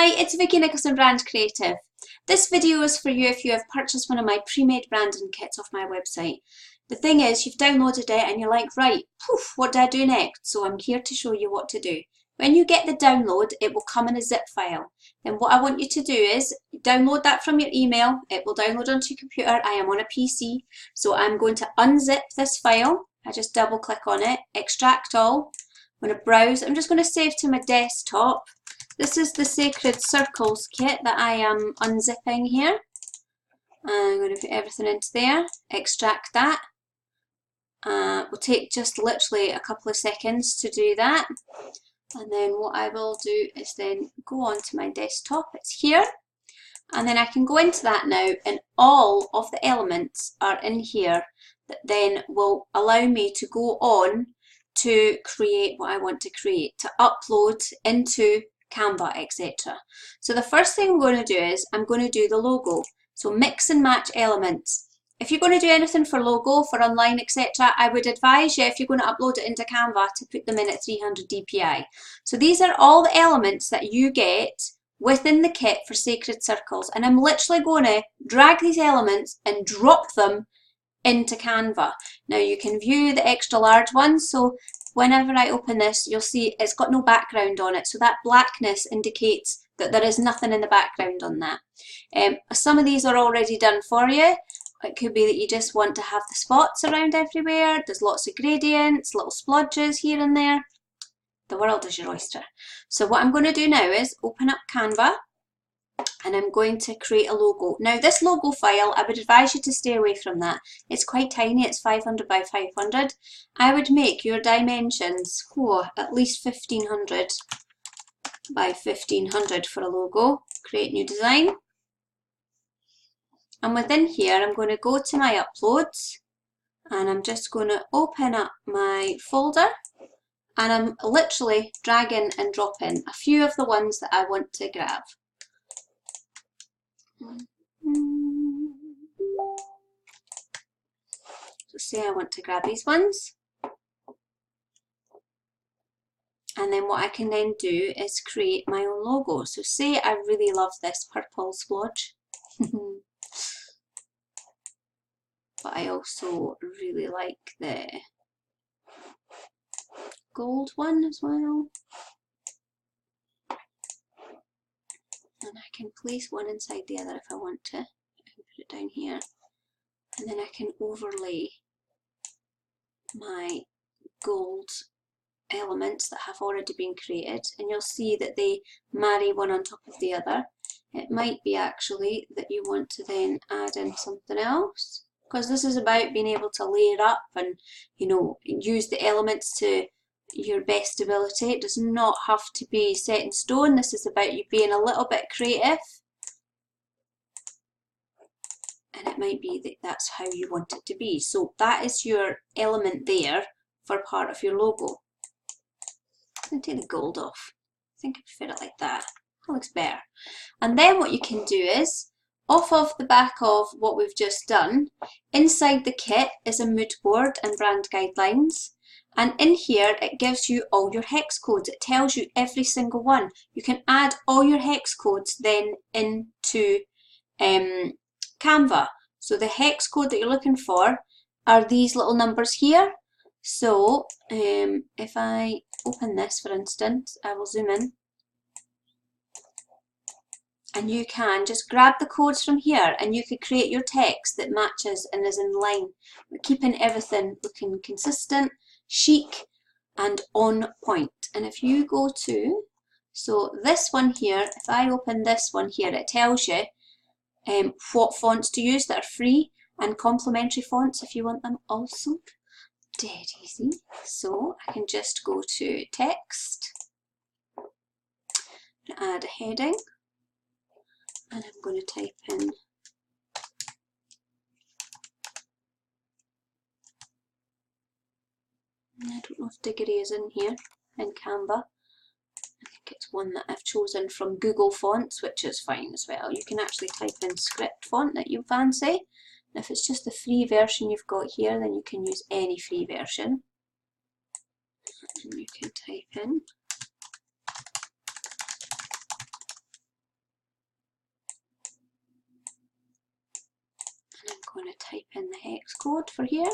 Hi, it's Vicki Nicholson, Brand Creative. This video is for you if you have purchased one of my pre-made branding kits off my website. The thing is, you've downloaded it and you're like, right, poof, what do I do next? So I'm here to show you what to do. When you get the download, it will come in a zip file. Then what I want you to do is download that from your email. It will download onto your computer. I am on a PC, so I'm going to unzip this file. I just double click on it, extract all. I'm going to browse. I'm just going to save to my desktop. This is the Sacred Circles kit that I am unzipping here. I'm going to put everything into there, extract that. Will take just literally a couple of seconds to do that. And then what I will do is then go on to my desktop, it's here. And then I can go into that now, and all of the elements are in here that then will allow me to go on to create what I want to create, to upload into Canva, etc. So the first thing I'm going to do is I'm going to do the logo. So mix and match elements. If you're going to do anything for logo, for online, etc., I would advise you, if you're going to upload it into Canva, to put them in at 300 dpi. So these are all the elements that you get within the kit for Sacred Circles, and I'm literally going to drag these elements and drop them into Canva. Now you can view the extra large ones, so whenever I open this, you'll see it's got no background on it, so that blackness indicates that there is nothing in the background on that. Some of these are already done for you. It could be that you just want to have the spots around everywhere. There's lots of gradients, little splodges here and there. The world is your oyster. So what I'm going to do now is open up Canva, and I'm going to create a logo. Now this logo file, I would advise you to stay away from that. It's quite tiny, it's 500 by 500. I would make your dimensions at least 1500 by 1500 for a logo. Create new design. And within here, I'm going to go to my uploads, and I'm just going to open up my folder, and I'm literally dragging and dropping a few of the ones that I want to grab. So say I want to grab these ones, and then what I can then do is create my own logo. So say I really love this purple splodge, but I also really like the gold one as well. And I can place one inside the other if I want to. I can put it down here, and then I can overlay my gold elements that have already been created, and you'll see that they marry one on top of the other. It might be actually that you want to then add in something else, because this is about being able to layer up and, you know, use the elements to your best ability. It does not have to be set in stone. This is about you being a little bit creative, and it might be that that's how you want it to be. So that is your element there for part of your logo. I'm going to take the gold off. I think I prefer it like that. That looks better. And then what you can do is, off of the back of what we've just done, inside the kit is a mood board and brand guidelines. And in here, it gives you all your hex codes. It tells you every single one. You can add all your hex codes then into Canva. So the hex code that you're looking for are these little numbers here. So if I open this, for instance, I will zoom in. And you can just grab the codes from here, and you could create your text that matches and is in line. We're keeping everything looking consistent, chic, and on point. And if you go to, so this one here, if I open this one here, it tells you what fonts to use that are free, and complimentary fonts if you want them also. Dead easy. So I can just go to text and add a heading. And I'm going to type in I don't know if Degree is in here in Canva. I think it's one that I've chosen from Google Fonts, which is fine as well. You can actually type in script font that you fancy. And if it's just the free version you've got here, then you can use any free version. And you can type in going to type in the hex code for here.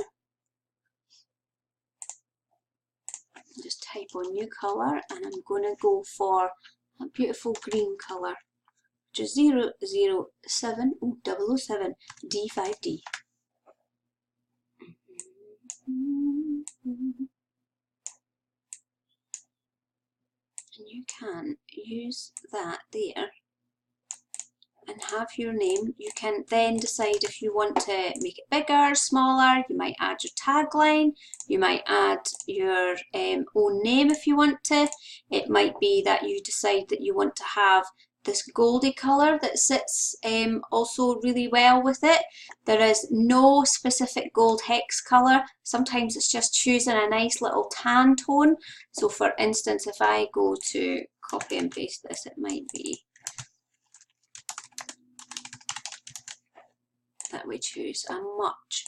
Just type on new colour, and I'm going to go for a beautiful green colour, which is 007 D5D. And you can use that there and have your name. You can then decide if you want to make it bigger, smaller. You might add your tagline, you might add your own name if you want to. It might be that you decide that you want to have this goldy colour that sits also really well with it. There is no specific gold hex colour. Sometimes it's just choosing a nice little tan tone. So for instance, if I go to copy and paste this, it might be that we choose a much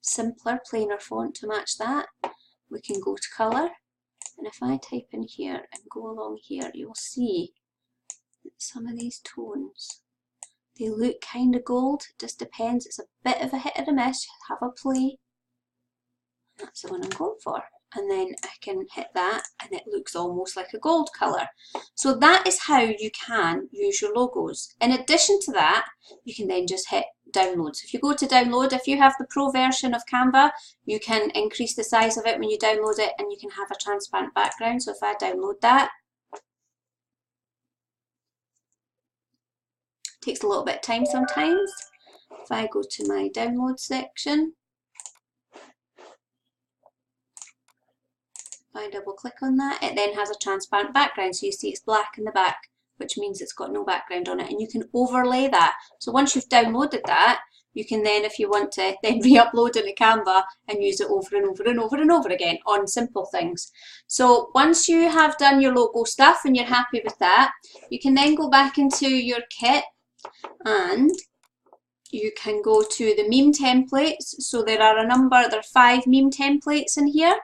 simpler, plainer font to match that. We can go to colour, and if I type in here and go along here, you'll see that some of these tones, they look kind of gold. It just depends. It's a bit of a hit or a miss. Have a play. That's the one I'm going for. And then I can hit that and it looks almost like a gold colour. So that is how you can use your logos. In addition to that, you can then just hit download. So if you go to download, if you have the pro version of Canva, you can increase the size of it when you download it, and you can have a transparent background. So if I download that, it takes a little bit of time sometimes. If I go to my download section, if I double click on that, it then has a transparent background. So you see it's black in the back, which means it's got no background on it, and you can overlay that. So once you've downloaded that, you can then, if you want to, then re-upload it to Canva and use it over and over and over and over again on simple things. So once you have done your logo stuff and you're happy with that, you can then go back into your kit and you can go to the meme templates. So there are there are 5 meme templates in here.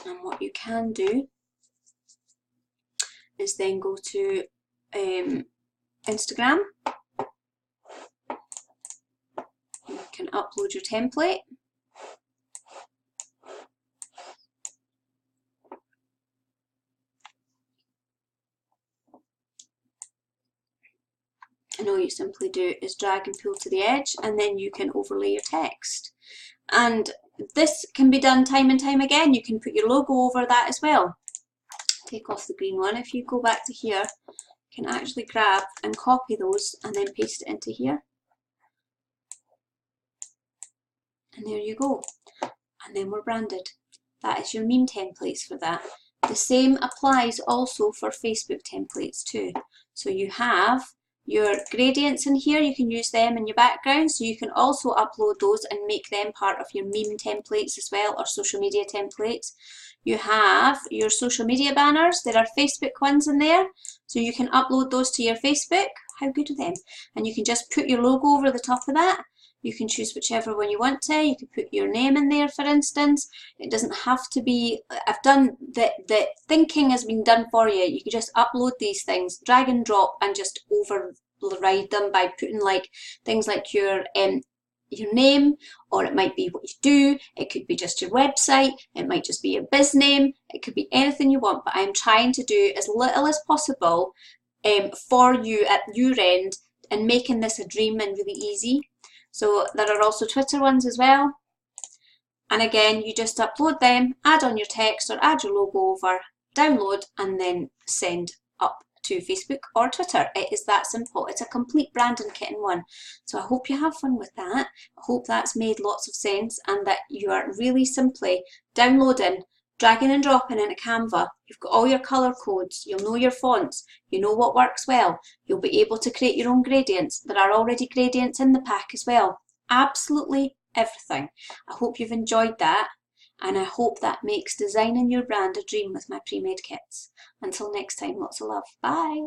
And what you can do is then go to Instagram. You can upload your template. And all you simply do is drag and pull to the edge, and then you can overlay your text. And this can be done time and time again. You can put your logo over that as well. Take off the green one. If you go back to here, you can actually grab and copy those and then paste it into here. And there you go. And then we're branded. That is your meme templates for that. The same applies also for Facebook templates too. So you have your gradients in here, you can use them in your background, so you can also upload those and make them part of your meme templates as well, or social media templates. You have your social media banners. There are Facebook ones in there, so you can upload those to your Facebook. How good are them? And you can just put your logo over the top of that. You can choose whichever one you want to. You can put your name in there, for instance. It doesn't have to be, I've done, the thinking has been done for you. You can just upload these things, drag and drop, and just override them by putting like things like your name, or it might be what you do. It could be just your website. It might just be your biz name. It could be anything you want, but I'm trying to do as little as possible for you at your end, and making this a dream and really easy. So there are also Twitter ones as well. And again, you just upload them, add on your text or add your logo over, download, and then send up to Facebook or Twitter. It is that simple. It's a complete branding kit in one. So I hope you have fun with that. I hope that's made lots of sense, and that you are really simply downloading, dragging and dropping into Canva. You've got all your colour codes, you'll know your fonts, you know what works well, you'll be able to create your own gradients. There are already gradients in the pack as well. Absolutely everything. I hope you've enjoyed that, and I hope that makes designing your brand a dream with my pre-made kits. Until next time, lots of love. Bye!